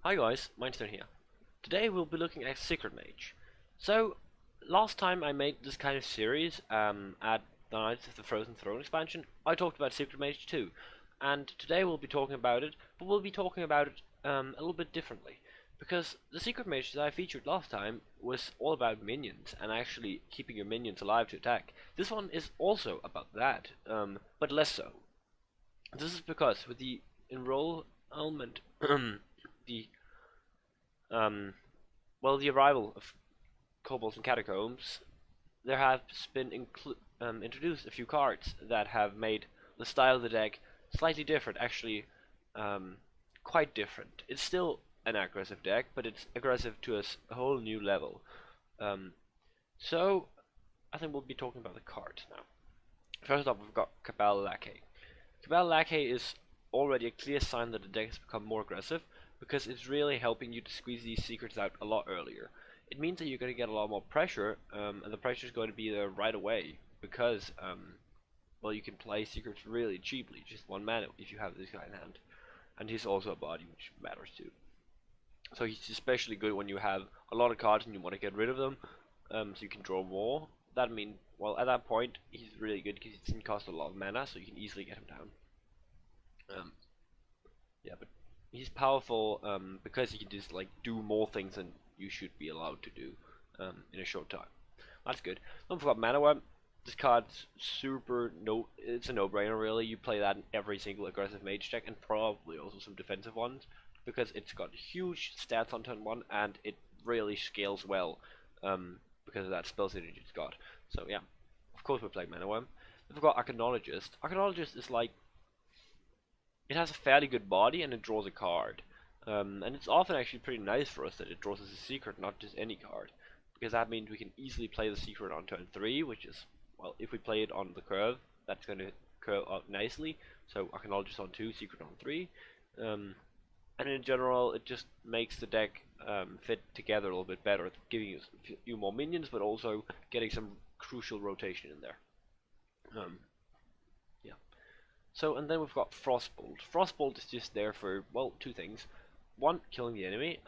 Hi guys, Mindstone here. Today we'll be looking at Secret Mage. So, last time I made this kind of series at the Knights of the Frozen Throne expansion, I talked about Secret Mage too. And today we'll be talking about it, but we'll be talking about it a little bit differently. Because the Secret Mage that I featured last time was all about minions and actually keeping your minions alive to attack. This one is also about that, but less so. This is because with the enrollment, the um, the arrival of kobolds and catacombs, there have been introduced a few cards that have made the style of the deck slightly different. Actually, quite different. It's still an aggressive deck, but it's aggressive to a whole new level. Um, so I think we'll be talking about the cards now. First up, we've got Kabal Lackey. Kabal Lackey is already a clear sign that the deck has become more aggressive, because it's really helping you to squeeze these secrets out a lot earlier. It means that you're going to get a lot more pressure, and the pressure is going to be there right away, because, you can play secrets really cheaply, just 1 mana if you have this guy in hand. And he's also a body, which matters too. So he's especially good when you have a lot of cards and you want to get rid of them, so you can draw more. That means, well, at that point, he's really good because he doesn't cost a lot of mana, so you can easily get him down. Yeah, but he's powerful because he can just like do more things than you should be allowed to do in a short time. That's good. Don't forget Mana Wyrm. This card's it's a no-brainer really. You play that in every single aggressive mage deck and probably also some defensive ones because it's got huge stats on turn 1 and it really scales well because of that spell synergy it's got. So yeah, of course we're playing Mana Wyrm. We've got Arcanologist. Arcanologist is like, it has a fairly good body and it draws a card. And it's often actually pretty nice for us that it draws us a secret, not just any card. Because that means we can easily play the secret on turn 3, which is, well, if we play it on the curve, that's going to curve out nicely. So Arcanologist on 2, secret on 3. And in general, it just makes the deck fit together a little bit better, giving you a few more minions, but also getting some crucial rotation in there. Yeah. So, and then we've got Frostbolt. Frostbolt is just there for, well, 2 things. 1, killing the enemy.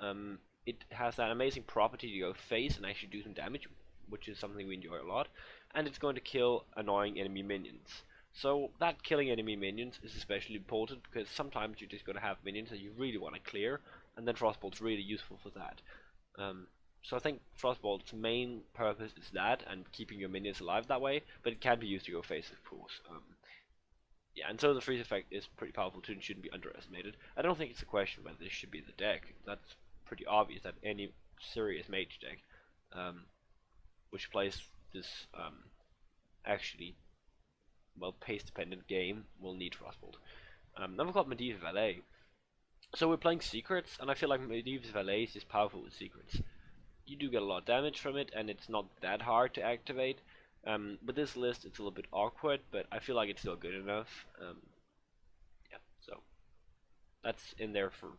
It has that amazing property to go face and actually do some damage, which is something we enjoy a lot. And it's going to kill annoying enemy minions. So that killing enemy minions is especially important because sometimes you're just going to have minions that you really want to clear, and then Frostbolt's really useful for that. So I think Frostbolt's main purpose is that, and keeping your minions alive that way, but it can be used to go face, of course. Yeah, and so the freeze effect is pretty powerful too and shouldn't be underestimated. I don't think it's a question whether this should be the deck. That's pretty obvious that any serious mage deck, which plays this actually, well, pace-dependent game, will need Frostbolt. Then we've got Medivh Valet. So we're playing secrets, and I feel like Medivh's Valet is just powerful with secrets. You do get a lot of damage from it, and it's not that hard to activate. With this list, it's a little bit awkward, but I feel like it's still good enough. Yeah, so that's in there for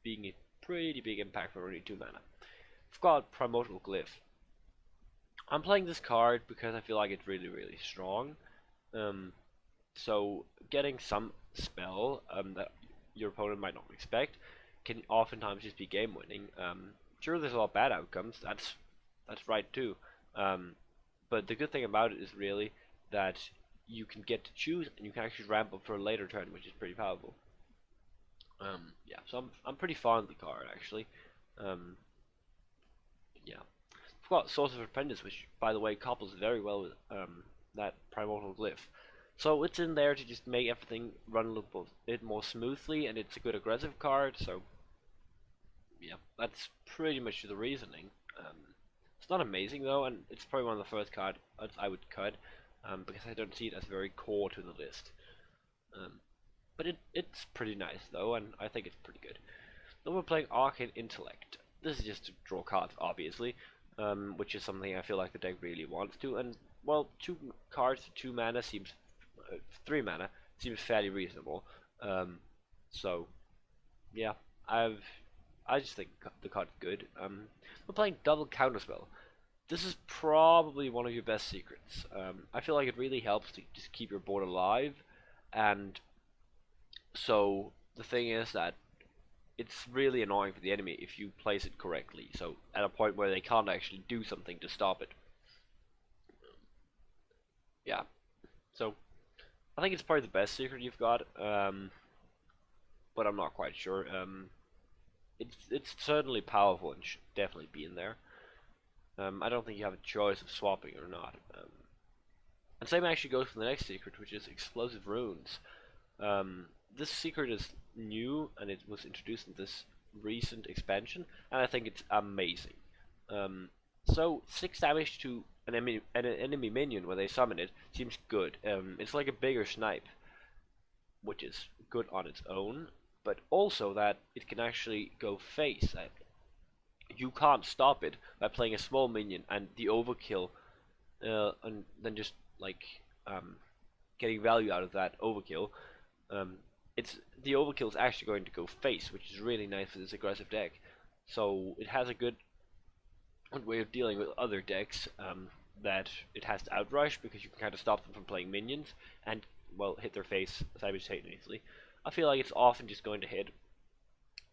being a pretty big impact for only 2 mana. I've got Primordial Glyph. I'm playing this card because I feel like it's really strong. So getting some spell that your opponent might not expect can oftentimes just be game winning. Sure, there's a lot of bad outcomes. That's right too. But the good thing about it is really that you can get to choose and you can actually ramp up for a later turn, which is pretty powerful. Yeah, so I'm pretty fond of the card actually. Yeah, I've got Sorcerer Apprentice, which by the way couples very well with that Primordial Glyph. So it's in there to just make everything run a little bit more smoothly, and it's a good aggressive card. So yeah, that's pretty much the reasoning. It's not amazing though, and it's probably one of the first cards I would cut because I don't see it as very core to the list. But it's pretty nice though, and I think it's pretty good. Then we're playing Arcane Intellect. This is just to draw cards, obviously, which is something I feel like the deck really wants to. And well, 2 cards for 2 mana seems 3 mana seems fairly reasonable. So yeah, I just think the card's good. We're playing double Counterspell. This is probably one of your best secrets. I feel like it really helps to just keep your board alive, and so the thing is that it's really annoying for the enemy if you place it correctly. So at a point where they can't actually do something to stop it. Yeah. So I think it's probably the best secret you've got, but I'm not quite sure. It's certainly powerful and should definitely be in there. I don't think you have a choice of swapping or not. And same actually goes for the next secret, which is explosive runes. This secret is new and it was introduced in this recent expansion, and I think it's amazing. So 6 damage to an enemy minion when they summon it seems good. It's like a bigger snipe, which is good on its own, but also that it can actually go face. You can't stop it by playing a small minion and the overkill, and then just like getting value out of that overkill. The overkill is actually going to go face, which is really nice for this aggressive deck. So it has a good way of dealing with other decks that it has to outrush, because you can kind of stop them from playing minions and, well, hit their face simultaneously. I feel like it's often just going to hit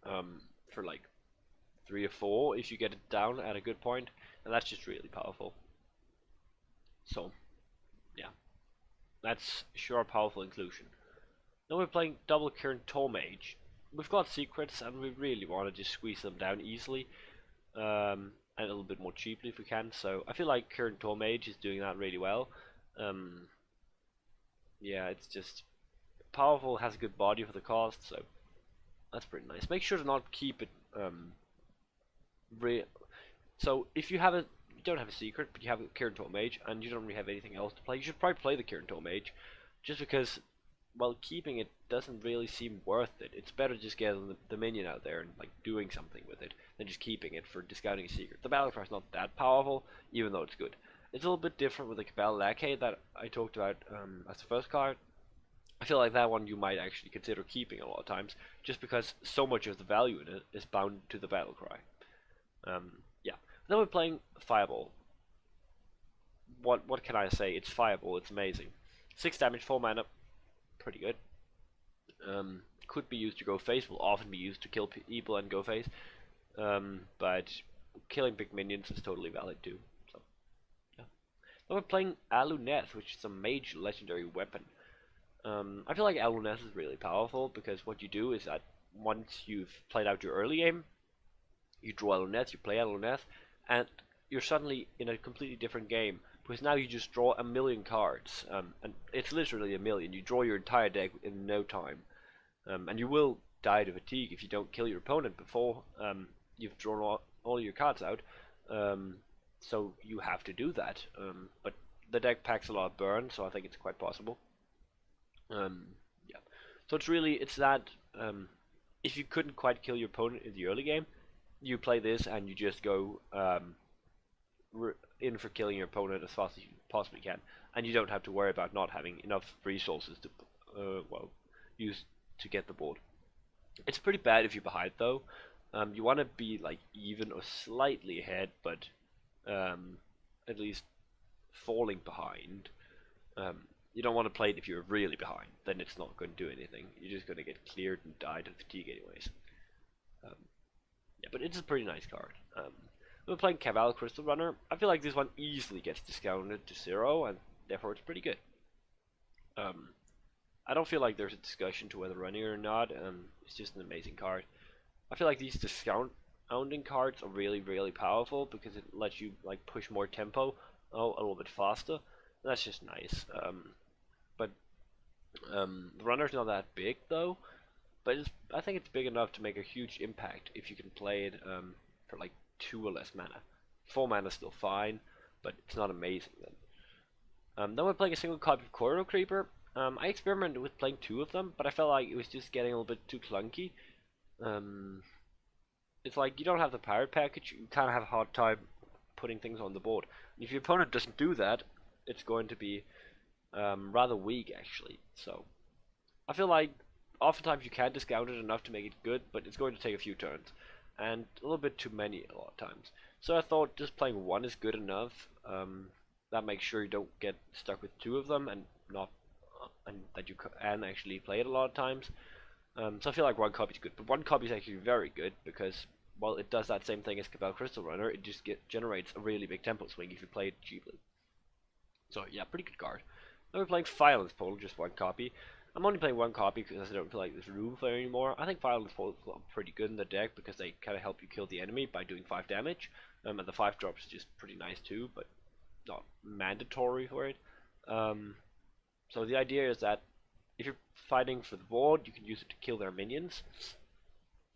for like 3 or 4 if you get it down at a good point, and that's just really powerful. So yeah, that's sure a powerful inclusion. Now we're playing double Kirin Tor Mage. We've got secrets and we really want to just squeeze them down easily, and a little bit more cheaply if we can. So I feel like Kirin Tor Mage is doing that really well. Yeah, it's just powerful, has a good body for the cost, so that's pretty nice. Make sure to not keep it so if you don't have a secret, but you have a Kirin Tor Mage and you don't really have anything else to play, you should probably play the Kirin Tor Mage, just because, well, keeping it doesn't really seem worth it. It's better just getting the minion out there and like doing something with it than just keeping it for discounting a secret. The Battlecry is not that powerful, even though it's good. It's a little bit different with the Kabal Lackey that I talked about as the first card. I feel like that one you might actually consider keeping a lot of times, just because so much of the value in it is bound to the Battlecry. Yeah. Then we're playing Fireball. What can I say? It's Fireball. It's amazing. 6 damage, 4 mana, pretty good. Could be used to go face. Will often be used to kill people and go face. But killing big minions is totally valid too. So yeah. Then we're playing Aluneth, which is a mage legendary weapon. I feel like Aluneth is really powerful, because what you do is that once you've played out your early game, you draw Aluneth, you play Aluneth, and you're suddenly in a completely different game, because now you just draw 1,000,000 cards, and it's literally 1,000,000. You draw your entire deck in no time, and you will die to fatigue if you don't kill your opponent before you've drawn all your cards out, so you have to do that, but the deck packs a lot of burn, so I think it's quite possible. Yeah, so it's that if you couldn't quite kill your opponent in the early game, you play this and you just go in for killing your opponent as fast as you possibly can, and you don't have to worry about not having enough resources to use to get the board. It's pretty bad if you're behind though. You want to be like even or slightly ahead, but at least falling behind. You don't want to play it if you're really behind, then it's not going to do anything. You're just going to get cleared and die to fatigue anyways. Yeah, but it's a pretty nice card. We're playing Kabal Crystal Runner. I feel like this one easily gets discounted to 0, and therefore it's pretty good. I don't feel like there's a discussion to whether running or not. It's just an amazing card. I feel like these discounting cards are really, really powerful, because it lets you like push more tempo a little bit faster. That's just nice. But the runner's not that big though. But I think it's big enough to make a huge impact if you can play it for like 2 or less mana. 4 mana is still fine, but it's not amazing then. Then we're playing a single copy of Corridor Creeper. I experimented with playing 2 of them, but I felt like it was just getting a little bit too clunky. It's like you don't have the pirate package, you kind of have a hard time putting things on the board. And if your opponent doesn't do that, it's going to be rather weak actually. So I feel like oftentimes you can discount it enough to make it good, but it's going to take a few turns, and a little bit too many a lot of times. So I thought just playing 1 is good enough. That makes sure you don't get stuck with 2 of them, and that you can actually play it a lot of times. So I feel like one copy is good, but one copy is actually very good because, well, it does that same thing as Kabal Crystal Runner. It just generates a really big tempo swing if you play it cheaply. So yeah, pretty good card. Now we're playing Firelands Portal, just one copy. I'm only playing one copy because I don't feel like there's room for it anymore. I think Firelands Portal is pretty good in the deck because they kind of help you kill the enemy by doing 5 damage. And the 5 drops is just pretty nice too, but not mandatory for it. So the idea is that if you're fighting for the board, you can use it to kill their minions.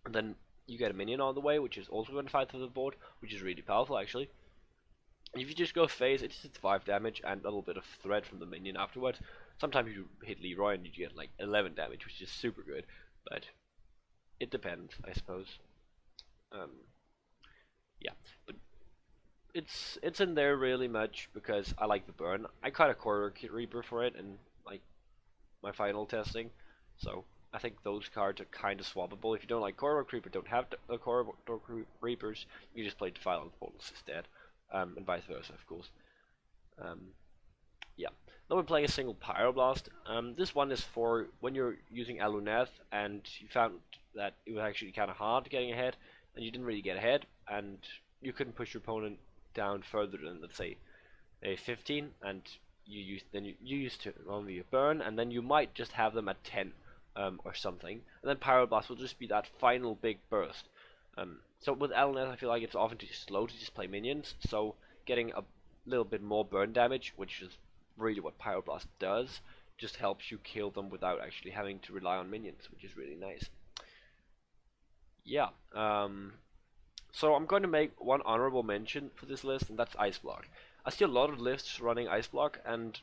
And then you get a minion on the way, which is also going to fight for the board, which is really powerful actually. If you just go phase, it's just 5 damage and a little bit of threat from the minion afterwards. Sometimes you hit Leroy and you get like 11 damage, which is super good, but it depends, I suppose. Yeah, but it's in there really much because I like the burn. I caught a Corridor Reaper for it in like my final testing, so I think those cards are kind of swappable. If you don't like Corridor Reaper, don't have the Corridor Reapers, you just play the Firelands Portals instead. And vice versa, of course. Yeah. Now we're playing a single Pyroblast. This one is for when you're using Aluneth and you found that it was actually kind of hard getting ahead, and you didn't really get ahead, and you couldn't push your opponent down further than, let's say, a 15, and you used to only a burn, and then you might just have them at 10 or something, and then Pyroblast will just be that final big burst. So with Aluneth, I feel like it's often too slow to just play minions, so getting a little bit more burn damage, which is really what Pyroblast does, just helps you kill them without actually having to rely on minions, which is really nice. Yeah, so I'm going to make one honorable mention for this list, and that's Ice Block. I see a lot of lists running Ice Block, and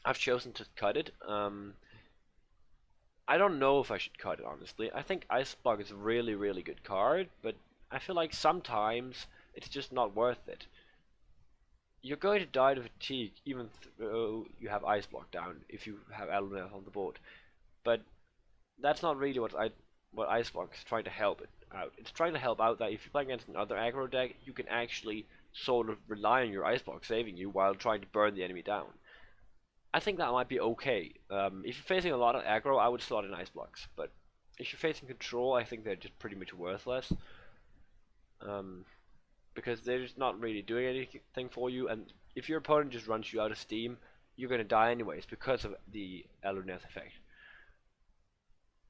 I've chosen to cut it. I don't know if I should cut it, honestly. I think Ice Block is a really, really good card, but I feel like sometimes it's just not worth it. You're going to die to fatigue even though you have Ice Block down if you have Aluneth on the board. But that's not really what Ice Block is trying to help it out. It's trying to help out that if you play against another aggro deck, you can actually sort of rely on your Ice Block saving you while trying to burn the enemy down. I think that might be okay. If you're facing a lot of aggro, I would slot in Ice Blocks, but if you're facing control, I think they're just pretty much worthless. Because they're just not really doing anything for you, and if your opponent just runs you out of steam, you're going to die anyways because of the Aluneth effect.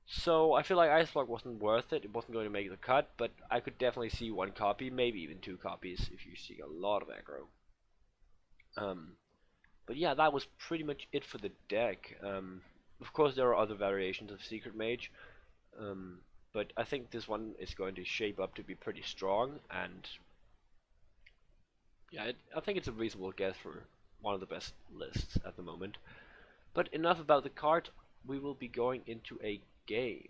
So I feel like Ice Block wasn't worth it. It wasn't going to make the cut, but I could definitely see one copy, maybe even 2 copies if you see a lot of aggro. But yeah, that was pretty much it for the deck. Of course, there are other variations of Secret Mage, but I think this one is going to shape up to be pretty strong, and yeah, I think it's a reasonable guess for one of the best lists at the moment. But enough about the card, we will be going into a game.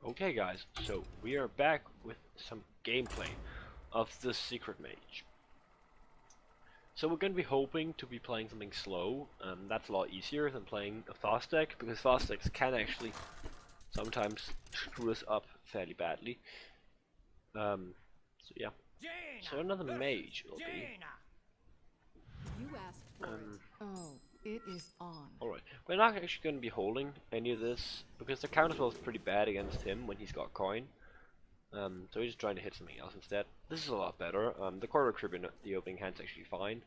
Okay guys, so we are back with some gameplay of the Secret Mage. So we're going to be hoping to be playing something slow, that's a lot easier than playing a fast deck, because fast decks can actually sometimes screw us up fairly badly. So yeah, so another mage it'll be. You asked for it. Oh, it is on. Alright, we're not actually going to be holding any of this, because the counterspell is pretty bad against him when he's got coin. So we're just trying to hit something else instead. This is a lot better. The Corridor Crib in the opening hand's actually fine,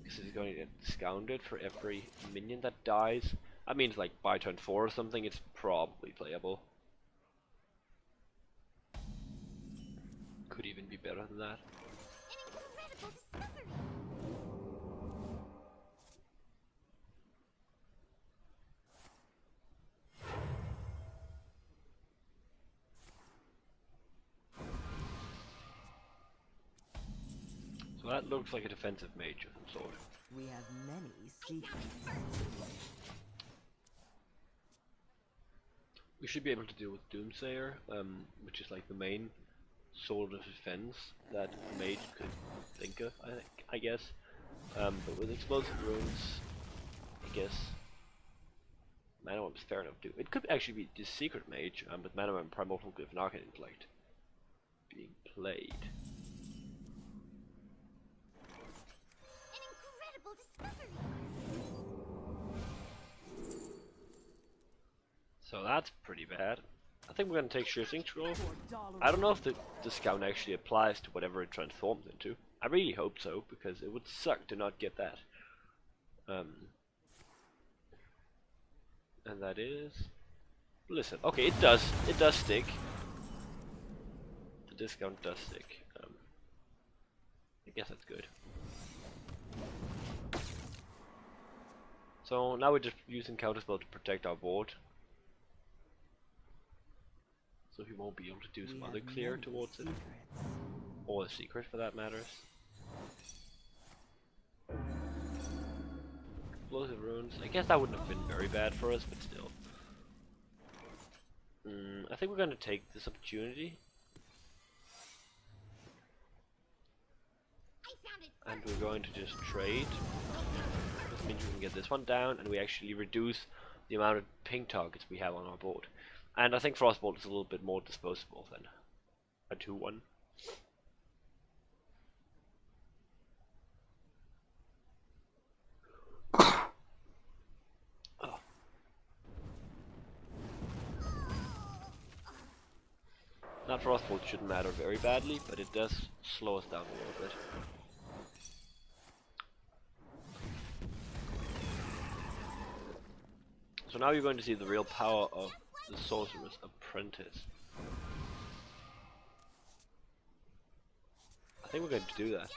because he's going to get discounted for every minion that dies. That means like by turn 4 or something, it's probably playable. Could even be better than that. So that looks like a defensive mage of some sort. We have many secrets. We should be able to deal with Doomsayer, which is like the main sword of defense that a mage could think of, I guess. But with explosive runes, I guess Mana Worm's fair enough too. It could actually be the Secret Mage, with Mana Worm, Primordial Glyph, and Arcane Intellect being played. An incredible discovery! So that's pretty bad. I think we're gonna take Shifting Scroll. I don't know if the discount actually applies to whatever it transforms into. I really hope so, because it would suck to not get that. And that is... Listen, okay, it does stick. The discount does stick. I guess that's good. So now we're just using Counterspell to protect our board. So he won't be able to do some other clear towards it. Or a secret for that matters. Explosive runes. I guess that wouldn't have been very bad for us, but still. I think we're going to take this opportunity. And we're going to just trade. This means we can get this one down, and we actually reduce the amount of ping targets we have on our board. And I think Frostbolt is a little bit more disposable than a 2-1. That Frostbolt shouldn't matter very badly, but it does slow us down a little bit. So now you're going to see the real power of the Sorcerer's Apprentice. I think we're going to do that.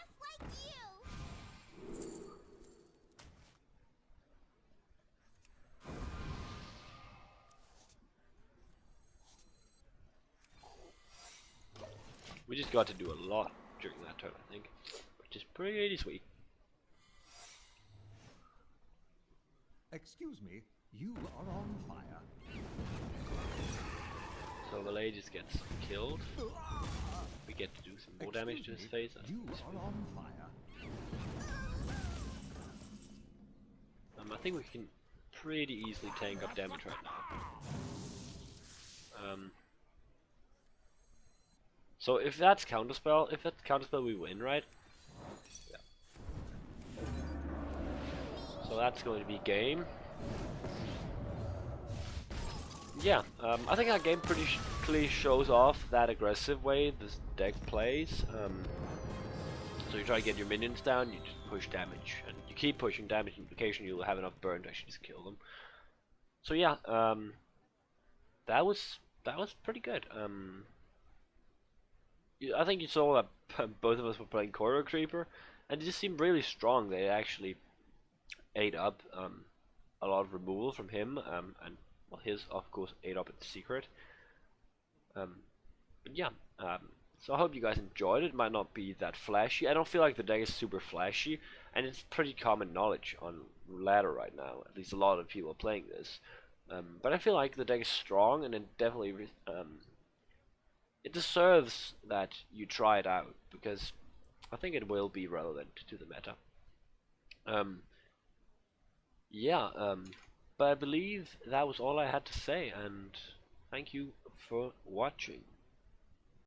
We just got to do a lot during that turn, I think, which is pretty sweet. Excuse me, you are on fire. So Valet just gets killed. We get to do some more damage to his face. You are on fire. I think we can pretty easily tank up damage right now. So if that's Counterspell, we win, right? Yeah. So that's going to be game. Yeah, I think our game pretty clearly shows off that aggressive way this deck plays. So you try to get your minions down, you just push damage, and you keep pushing damage, and occasionally you'll have enough burn to actually just kill them. So yeah, that was pretty good. I think you saw that both of us were playing Corridor Creeper, and it just seemed really strong. They actually ate up a lot of removal from him, and well, his of course ate up its secret. But yeah, so I hope you guys enjoyed it. It might not be that flashy. I don't feel like the deck is super flashy, and it's pretty common knowledge on ladder right now. At least a lot of people are playing this. But I feel like the deck is strong, and it definitely it deserves that you try it out, because I think it will be relevant to the meta. But I believe that was all I had to say, and thank you for watching.